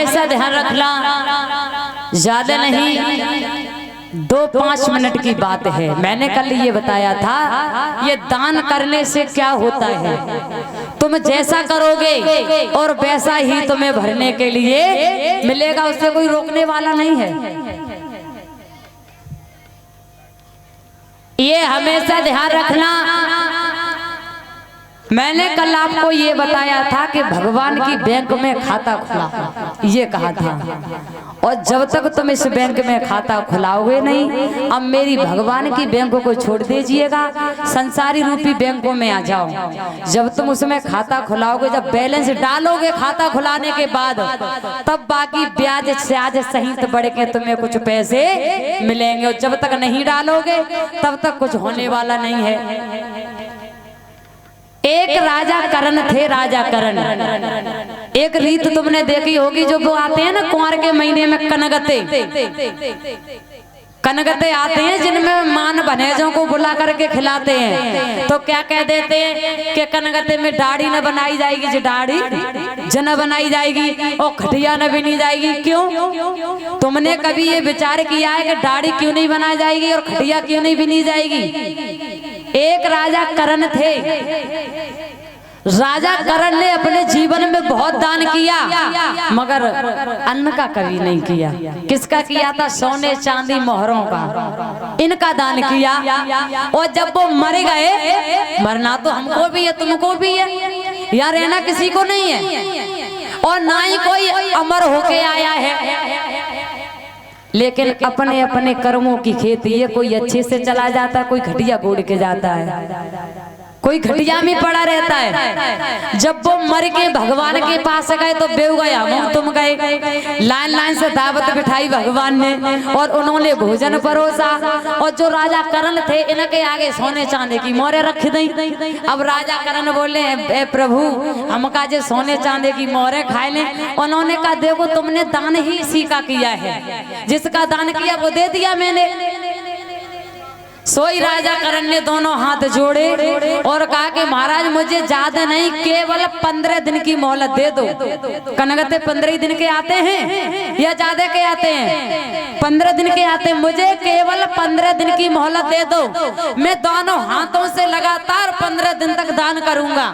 हमेशा ध्यान रखना, ज्यादा नहीं 2-5 मिनट की बात है। मैंने कल ये बताया था, ये दान करने से क्या होता है, तुम जैसा करोगे और वैसा ही तुम्हें भरने के लिए मिलेगा, उससे कोई रोकने वाला नहीं है। ये हमेशा ध्यान रखना। मैंने कल आपको ये बताया था कि भगवान की बैंक में खाता खुला, ये कहा था, और जब तक तुम इस बैंक में खाता खुलाओगे नहीं, अब मेरी भगवान की बैंक को छोड़ दीजिएगा, संसारी रूपी बैंकों में आ जाओ। जब तुम उसमें खाता खुलाओगे, जब बैलेंस डालोगे खाता खुलाने के बाद, तब बाकी ब्याज स्याज सहित बढ़ के तुम्हें कुछ पैसे मिलेंगे, और जब तक नहीं डालोगे तब तक कुछ होने वाला नहीं है। एक राजा करण थे, राजा करण। एक रीत तुमने देखी होगी, जो वो आते हैं ना कुंवर के महीने में, कनगते कनगते आते हैं, जिनमें मान भनेजों को बुला करके खिलाते हैं। तो क्या कह देते हैं कि कनगते में दाढ़ी न बनाई जाएगी, जो दाढ़ी जन बनाई जाएगी, और खटिया न बनी जाएगी। क्यों? तुमने कभी ये विचार किया है कि दाढ़ी क्यों नहीं बनाई जाएगी और खटिया क्यों नहीं बनी जाएगी? एक राजा करण थे। राजा करण ने अपने जीवन में बहुत दान किया, मगर अन्न का कभी नहीं किया। किसका किया था? सोने चांदी मोहरों का, इनका दान किया। और जब वो मर गए, मरना तो हमको भी है तुमको भी है, या रहना किसी को नहीं है, और ना ही कोई अमर होके आया है। लेकिन अपने अपने कर्मों की खेती, ये कोई अच्छे से चला जाता है, कोई घटिया गोड़ के जाता है, कोई घटिया में पड़ा रहता है। जब वो मर के भगवान के पास गए तो बेव गया, हम तुम गए, लाइन लाइन से दावत बिठाई भगवान ने, और उन्होंने भोजन परोसा। और जो राजा करण थे, इनके आगे सोने चांदी की मोहरें रख दी। अब राजा करण बोले, ए प्रभु, हमका जो सोने चांदी की मोहरें खाए ले। उन्होंने कहा, देखो तुमने दान ही इसी का किया है, जिसका दान किया वो दे दिया मैंने। सोई राजा करण ने दोनों हाथ जोड़े और कहा कि महाराज, मुझे ज्यादा नहीं, केवल 15 दिन की मोहलत दे दो। कनगते 15 दिन के आते हैं या ज्यादा के आते हैं? 15 दिन के आते हैं। मुझे केवल 15 दिन की मोहलत दे दो, मैं दोनों हाथों से लगातार 15 दिन तक दान करूंगा,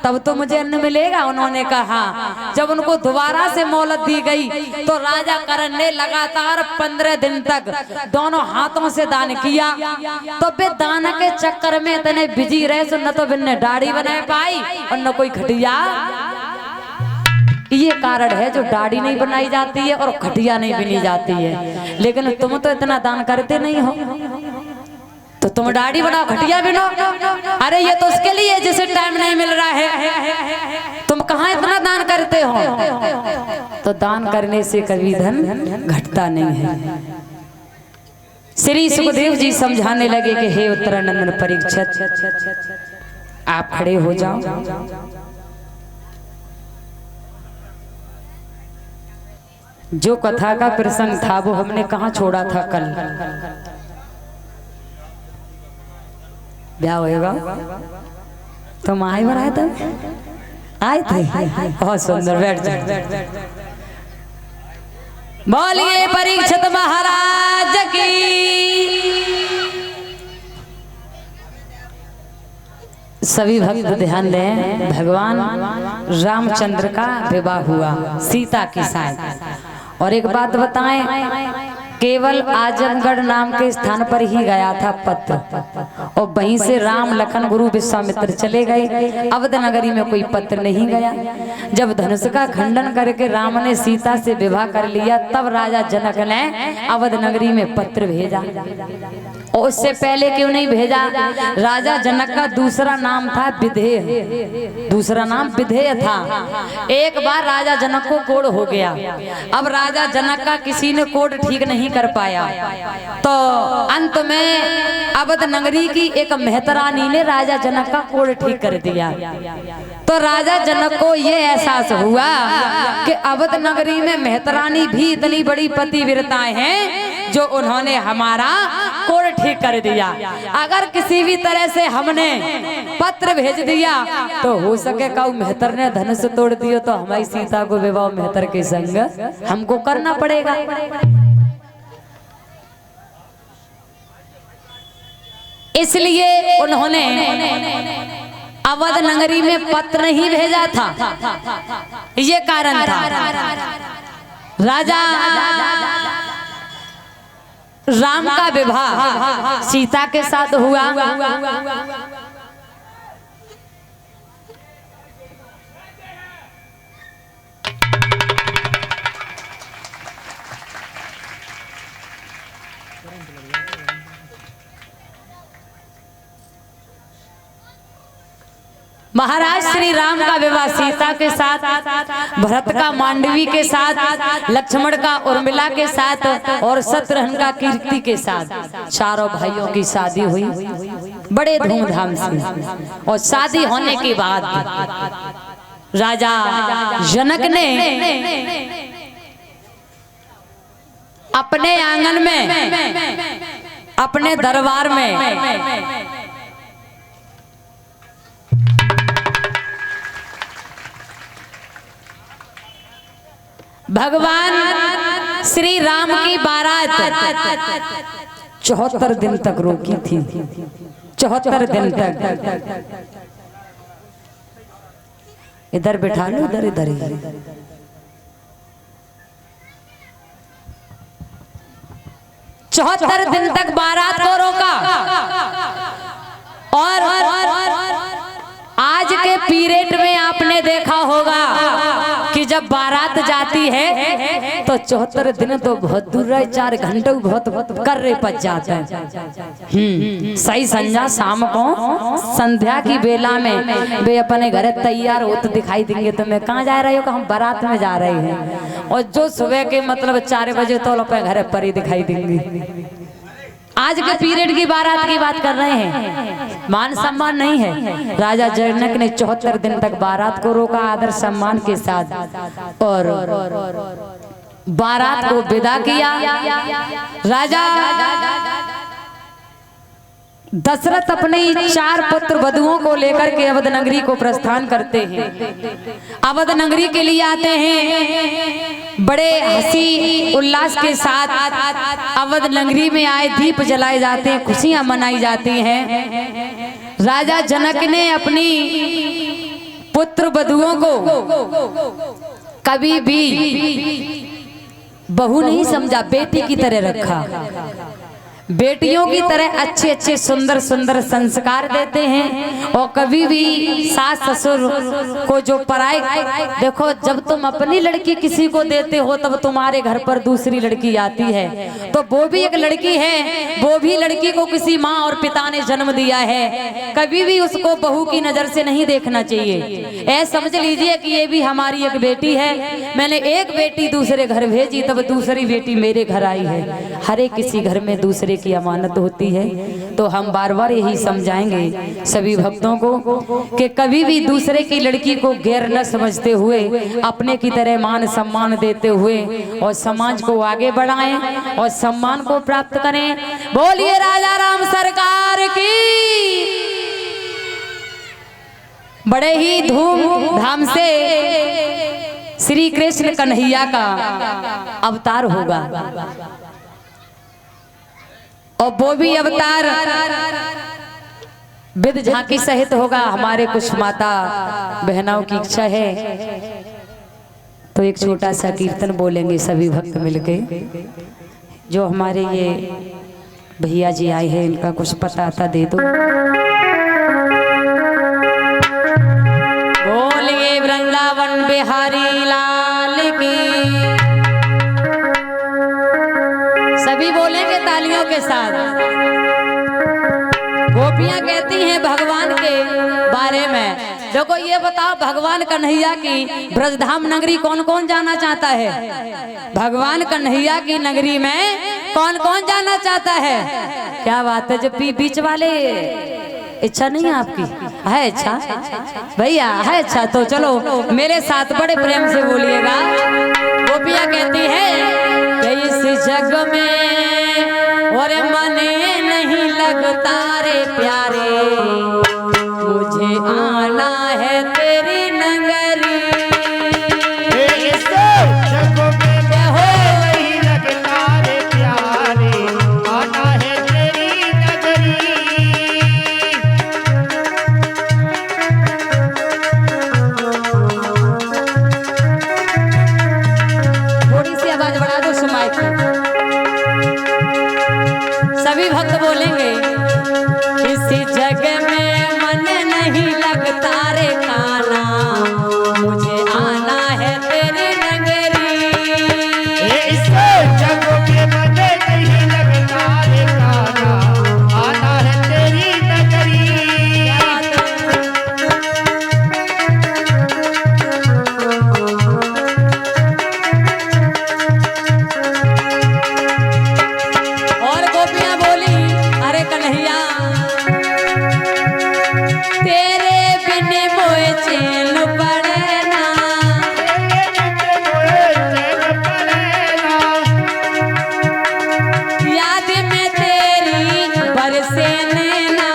तब तो मुझे अन्न मिलेगा। उन्होंने कहा। जब उनको दोबारा से मोहलत दी गई, तो राजा करण ने लगातार 15 दिन तक दोनों हाथों से दान किया। तो बे दान के चक्कर में इतने बिजी रहे, सो न तो बिन्ने दाढ़ी बना पाई और न कोई खटिया। ये कारण है जो दाढ़ी नहीं बनाई जाती है और खटिया नहीं बनी जाती है। लेकिन तुम तो इतना दान करते नहीं हो, तो तुम दाढ़ी बनाओ, खटिया बिनो। अरे ये तो उसके लिए जिसे टाइम नहीं मिल रहा है, तुम कहाँ इतना दान करते हो? तो दान करने से कभी धन घटता नहीं है। श्री सुखदेव जी समझाने लगे कि हे उत्तरानंदन परीक्षित, आप खड़े हो जाओ। जो कथा का प्रसंग था वो हमने कहाँ छोड़ा था? कल ब्याह होएगा, तुम आए बनाए थे, आए थे, बहुत सुंदर। बैठ जाओ। बोलिए परीक्षित महाराज की। सभी भक्त ध्यान दें, भगवान रामचंद्र का विवाह हुआ सीता के साथ। और एक बात बताएं, केवल आजमगढ़ नाम के स्थान पर ही गया था पत्र, और वहीं से राम लखन गुरु विश्वामित्र चले गए। अवध नगरी में कोई पत्र नहीं गया। जब धनुष का खंडन करके राम ने सीता से विवाह कर लिया, तब राजा जनक ने अवध नगरी में पत्र भेजा। और उससे पहले क्यों नहीं भेजा? राजा जनक का दूसरा नाम था विधेय, दूसरा नाम विधेय था। एक बार राजा जनक को कोढ़ हो गया। अब राजा जनक का किसी ने कोढ़ ठीक नहीं कर पाया, तो अंत में अवध नगरी की एक मेहतरानी ने राजा जनक का कोढ़ ठीक कर दिया। तो राजा जनक को ये एहसास हुआ कि अवध नगरी में मेहतरानी भी इतनी बड़ी पतिव्रताएं हैं जो उन्होंने हमारा कोड ठीक कर दिया। अगर किसी भी तरह से हमने पत्र भेज दिया तो हो सके काऊ मेहतर ने धनुष तोड़ दियो तो हमारी सीता को विवाह मेहतर के संग हमको करना पड़ेगा। इसलिए उन्होंने अवध नगरी में पत्र नहीं भेजा था, ये कारण था। राजा राम का विवाह सीता के साथ हुआ। महाराज श्री राम का विवाह सीता के साथ, भरत का मांडवी के साथ, लक्ष्मण का उर्मिला के साथ और शत्रुघ्न का कीर्ति के साथ चारों भाइयों की शादी हुई बड़े धूमधाम से। और शादी होने के बाद राजा जनक ने अपने आंगन में, अपने दरबार में भगवान श्री राम की बारात 74 दिन तक रोकी थी। 74 दिन तक। इधर बिठा लो, इधर इधर ही। 74 दिन तक बारात को रोका। और आज के पीरियड में आपने देखा होगा कि जब बारात जाती है तो 74 दिन तो बहुत दूर रहे, 4 घंटे बहुत कर्रे पच जाते हैं। सही संध्या शाम को संध्या की बेला में वे अपने घर तैयार होते दिखाई देंगे। तो मैं कहाँ जा रही हो? हम बारात में जा रहे हैं। और जो सुबह के मतलब 4 बजे तो अपने घर पर ही दिखाई देंगे। आज के पीरियड की बारात की बात कर रहे हैं, मान सम्मान नहीं है। राजा जनक ने 74 दिन तक बारात को रोका आदर सम्मान के साथ और बारात को विदा किया। राजा दशरथ अपने 4 पुत्र वधुओं को लेकर के अवध नगरी को प्रस्थान करते हैं। अवध नगरी के लिए आते हैं बड़े हंसी उल्लास के साथ। अवध नगरी में आए दीप जलाए जाते हैं, खुशियां मनाई जाती हैं। राजा जनक ने अपनी पुत्र वधुओं को कभी भी बहू नहीं समझा, बेटी की तरह रखा। बेटियों की तरह अच्छे अच्छे सुंदर सुंदर संस्कार देते हैं। और कभी भी सास ससुर को जो पराए, देखो जब तुम अपनी लड़की किसी को देते हो तब तुम्हारे घर पर दूसरी लड़की आती है तो वो भी एक लड़की है, वो भी लड़की को किसी माँ और पिता ने जन्म दिया है। कभी भी उसको बहू की नजर से नहीं देखना चाहिए। ऐसा समझ लीजिए कि ये भी हमारी एक बेटी है। मैंने एक बेटी दूसरे घर भेजी तब दूसरी बेटी मेरे घर आई है। हर एक किसी घर में दूसरे की अमानत होती है। तो हम बार बार यही समझाएंगे सभी भक्तों को कि कभी भी दूसरे की लड़की को गैर न समझते हुए अपने की तरह मान सम्मान देते हुए और समाज को आगे बढ़ाएं और सम्मान को प्राप्त करें। बोलिए राजा राम सरकार की। बड़े ही धूमधाम से श्री कृष्ण कन्हैया का अवतार होगा और वो भी अवतार विद झांकी सहित होगा। हमारे कुछ माता बहनों की इच्छा है तो एक छोटा सा कीर्तन बोलेंगे सभी भक्त मिलके। जो हमारे ये भैया जी आए हैं इनका कुछ पता आता दे दो। बोलिए वृंदावन बिहारी लाल की। सभी बोलेंगे तालियों के साथ। गोपियां कहती हैं भगवान के बारे में, देखो ये बताओ भगवान कन्हैया की ब्रजधाम नगरी कौन कौन जाना चाहता है? भगवान कन्हैया की नगरी में कौन कौन जाना चाहता है? क्या बात है। जो बीच वाले इच्छा नहीं है आपकी? है इच्छा भैया, है इच्छा तो चलो मेरे साथ बड़े प्रेम से बोलिएगा। गोपियां कहती है कि इस जग में और मने लगता रे प्यारे, मुझे आना है तेरी नगरी। जगों में वही लगता रे प्यारे, आना है तेरी नगरी। थोड़ी सी आवाज बढ़ा दो सुमाई की। सभी भक्त बोलेंगे, किसी जगह में मन नहीं लगता रे काना, मुझे आना है तेरी नगरी। जगों में मन नहीं लगता रे काना, आना है तेरी नगरी। और गोपियां बोली, अरे कन्हैया तेरे बिन मोए चैन पड़े ना, याद में तेरी बरसे नैना,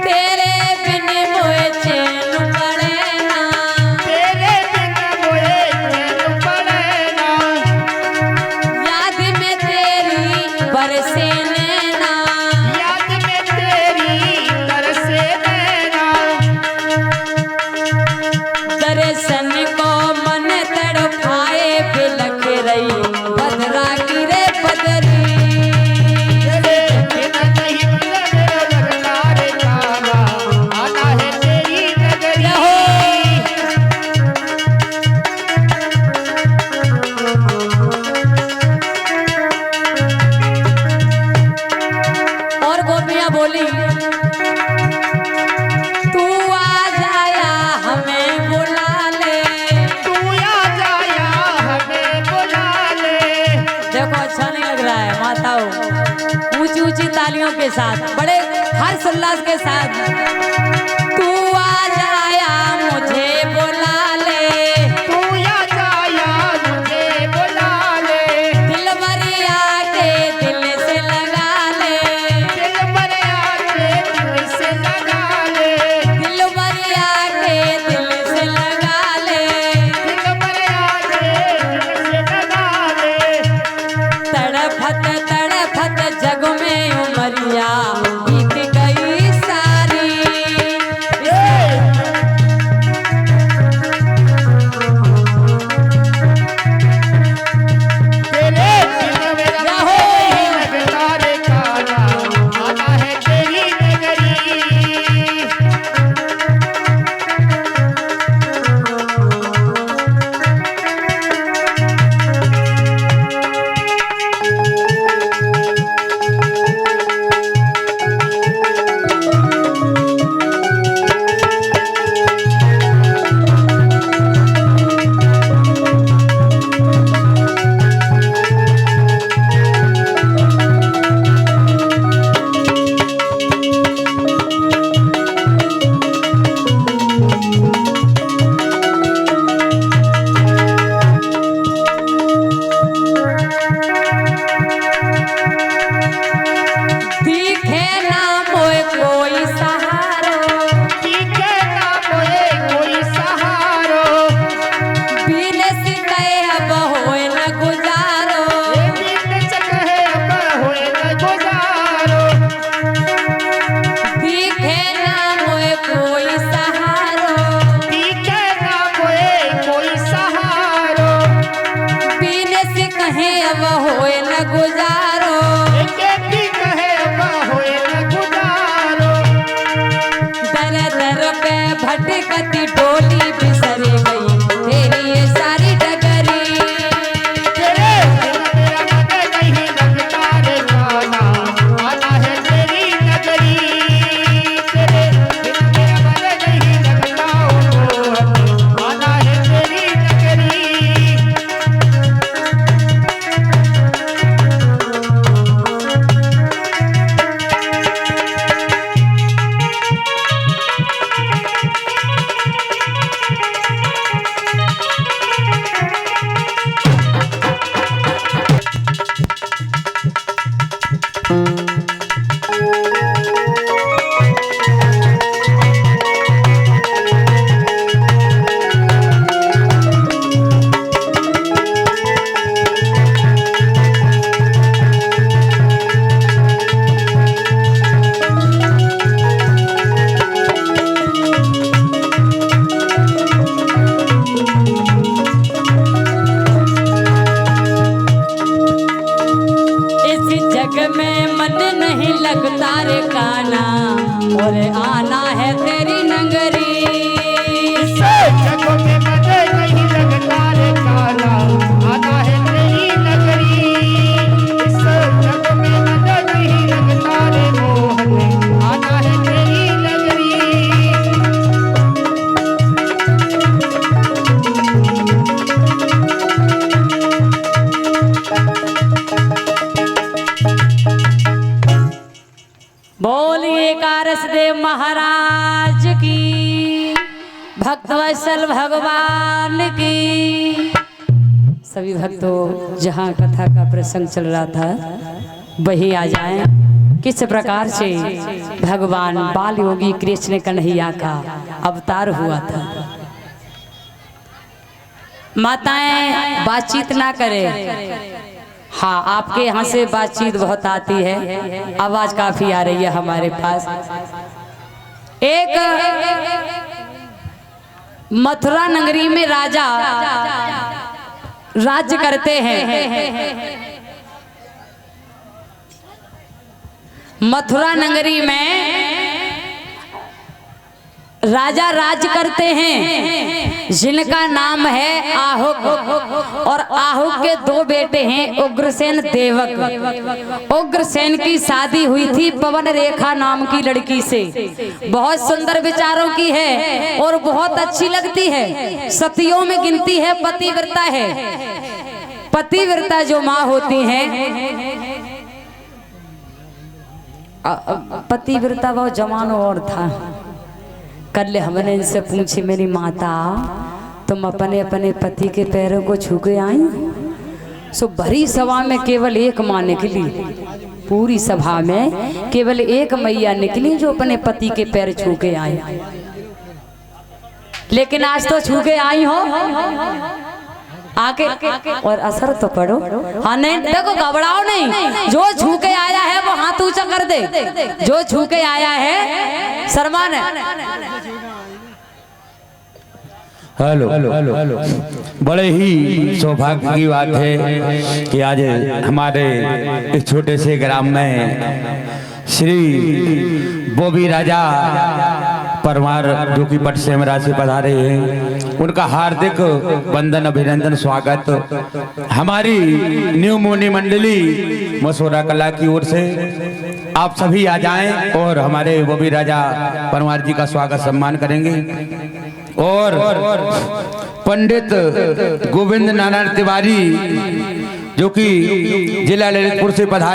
तेरे बिन मोए चैन पड़े ना, याद में तेरी बरसे नैना, दर्शन को मन तड़पाए बिलख रही बदरा की रे बदरी। और गोपियां बोली, तू आ जाया हमें बुला ले। देखो अच्छा नहीं लग रहा है माताओं, ऊंची ऊंची तालियों के साथ, बड़े हर्ष उल्लास के साथ, तू आ जाया मुझे बुला ले, दिल भरिया के दिल से लगा ले, दिल भरिया के दिल से लगा ले, तड़फत तड़फत जग में उमरिया बीत गई सारी। भटकती डोली बिसर गई तेरी ये सारी डगरी। तेरे मेरा मन नहीं लगता रे जाना, आना है तेरी नगरी। तेरे मेरा मन नहीं लगता आना है तेरी नगरी। भक्तवत्सल भगवान की। सभी भक्तों, जहाँ कथा का प्रसंग चल रहा था वही आ जाएं। किस प्रकार से भगवान बाल योगी कृष्ण कन्हैया का अवतार हुआ था। माताएं बातचीत ना करें। हाँ, आपके यहाँ से बातचीत बहुत आती है, आवाज काफी आ रही है हमारे पास। एक मथुरा नगरी में राजा राज्य करते हैं। मथुरा नगरी में राजा राज करते हैं जिनका नाम है आहुक, और आहुक के दो बेटे हैं उग्रसेन देवक। उग्रसेन की शादी हुई थी पवन रेखा नाम की लड़की से। बहुत सुंदर विचारों की है और बहुत अच्छी लगती है, सतियों में गिनती है, पतिव्रता है। पतिव्रता जो माँ होती हैं, पतिव्रता वो जमानो और था। कल हमने इनसे पूछी, मेरी माता तुम अपने अपने पति के पैरों को छू के आई? सो भरी सभा में केवल एक माँ निकली, पूरी सभा में केवल एक मैया निकली जो अपने पति के पैर छू के आई। लेकिन आज तो छू के आई हो आके, और असर तो पड़ो। हाँ नहीं, देखो घबराओ नहीं, जो छू के आया है वो हाथ ऊंचा कर दे। जो छू के आया है शर्मान है। हेलो, बड़े ही सौभाग्य की बात है कि आज हमारे इस छोटे से ग्राम में श्री बोबी राजा परमार जो कि पट सेमरा से पधारे हैं, उनका हार्दिक वंदन, अभिनंदन, स्वागत हमारी न्यू मोनी मंडली मसोरा कला की ओर से। आप सभी आ जाएं और हमारे बोबी राजा परमार जी का स्वागत सम्मान करेंगे। और पंडित गोविंद नारायण तिवारी जो कि जिला ललितपुर से पधारे